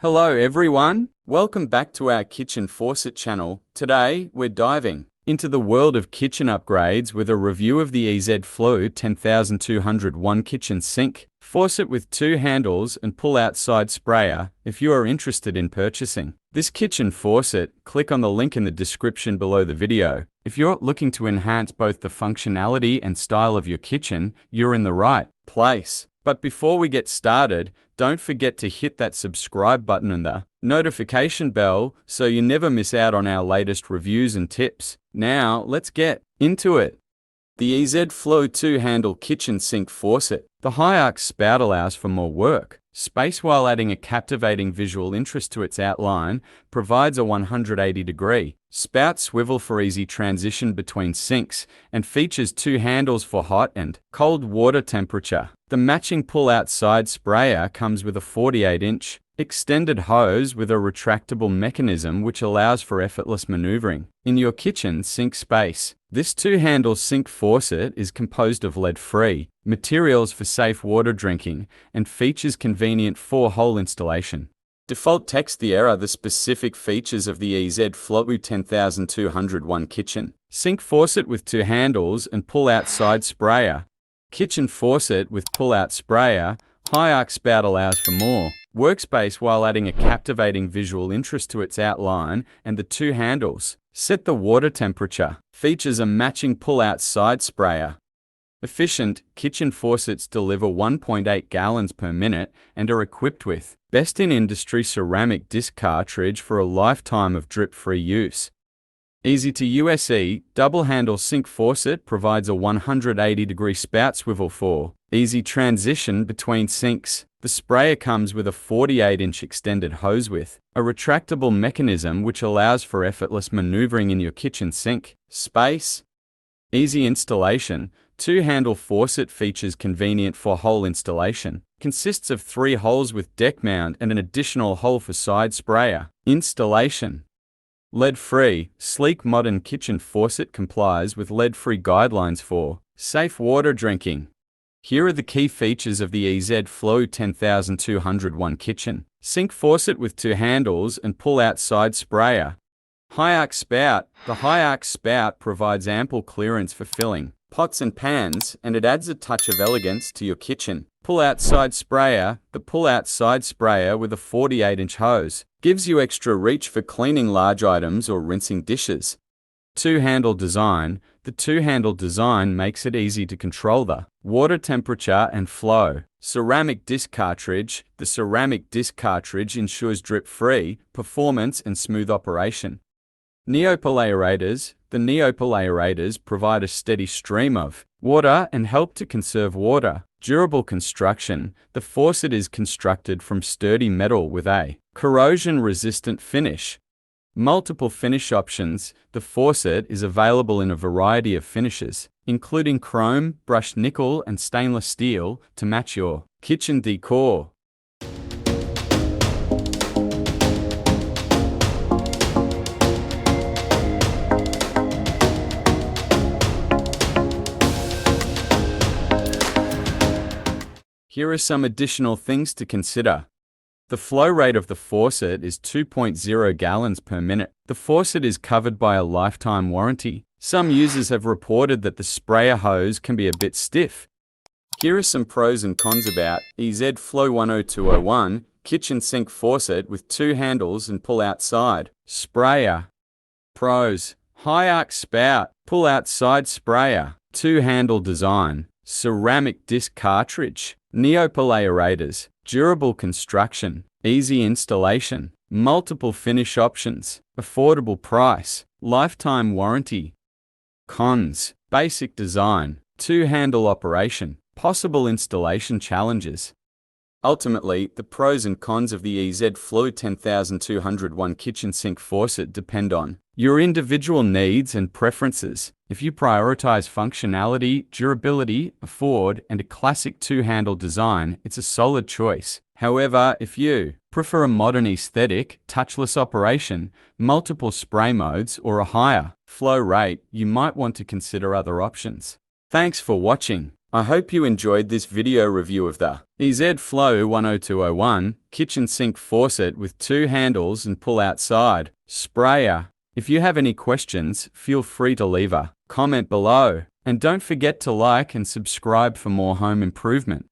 Hello everyone, welcome back to our kitchen faucet channel. Today, we're diving into the world of kitchen upgrades with a review of the EZ FLO 10201 kitchen sink, faucet with 2 handles and pull-out side sprayer. If you are interested in purchasing this kitchen faucet, click on the link in the description below the video. If you're looking to enhance both the functionality and style of your kitchen, you're in the right place. But before we get started, don't forget to hit that subscribe button and the notification bell so you never miss out on our latest reviews and tips. Now, let's get into it. The EZ FLO 2-handle kitchen sink faucet. The high arc spout allows for more work space while adding a captivating visual interest to its outline, provides a 180-degree spout swivel for easy transition between sinks, and features 2 handles for hot and cold water temperature. The matching pull-out side sprayer comes with a 48-inch extended hose with a retractable mechanism which allows for effortless maneuvering in your kitchen sink space. This 2-handle sink faucet is composed of lead-free materials for safe water drinking and features convenient 4-hole installation. Default text: the error. The specific features of the EZ FLO 10201 kitchen sink faucet with 2 handles and pull-out side sprayer. Kitchen faucet with pull-out sprayer. High arc spout allows for more workspace while adding a captivating visual interest to its outline, and the 2 handles set the water temperature. Features a matching pull-out side sprayer. Efficient kitchen faucets deliver 1.8 gallons per minute and are equipped with best-in-industry ceramic disc cartridge for a lifetime of drip-free use. Easy to use double-handle sink faucet provides a 180-degree spout swivel for easy transition between sinks. The sprayer comes with a 48-inch extended hose with a retractable mechanism which allows for effortless maneuvering in your kitchen sink space. Easy installation. 2-handle faucet features convenient 4-hole installation. Consists of 3 holes with deck mount and an additional hole for side sprayer. Installation. Lead-free, sleek modern kitchen faucet complies with lead-free guidelines for safe water drinking. Here are the key features of the EZ FLO 10201 kitchen sink faucet with 2 handles and pull-out side sprayer. High arc spout. The high arc spout provides ample clearance for filling pots and pans, and it adds a touch of elegance to your kitchen. Pull-out side sprayer. The pull-out side sprayer with a 48-inch hose gives you extra reach for cleaning large items or rinsing dishes. 2-handle design. The 2-handle design makes it easy to control the water temperature and flow. Ceramic disc cartridge. The ceramic disc cartridge ensures drip-free performance and smooth operation. Neopoll aerators. The neopoll aerators provide a steady stream of water and help to conserve water. Durable construction. The faucet is constructed from sturdy metal with a corrosion-resistant finish. Multiple finish options. The faucet is available in a variety of finishes, including chrome, brushed nickel, and stainless steel to match your kitchen decor. Here are some additional things to consider. The flow rate of the faucet is 2.0 gallons per minute. The faucet is covered by a lifetime warranty. Some users have reported that the sprayer hose can be a bit stiff. Here are some pros and cons about EZ FLO 10201 kitchen sink faucet with 2 handles and pull-out side sprayer. Pros: high arc spout, pull-out side sprayer, 2-handle design, ceramic disc cartridge, neopoll aerators, durable construction, easy installation, multiple finish options, affordable price, lifetime warranty. Cons: basic design, 2-handle operation, possible installation challenges. Ultimately, the pros and cons of the EZ FLO 10201 kitchen sink faucet depend on your individual needs and preferences. If you prioritize functionality, durability, afford, and a classic 2-handle design, it's a solid choice. However, if you prefer a modern aesthetic, touchless operation, multiple spray modes, or a higher flow rate, you might want to consider other options. Thanks for watching. I hope you enjoyed this video review of the EZ FLO 10201 kitchen sink faucet with 2 handles and pull-out side sprayer. If you have any questions, feel free to leave a comment below. And don't forget to like and subscribe for more home improvement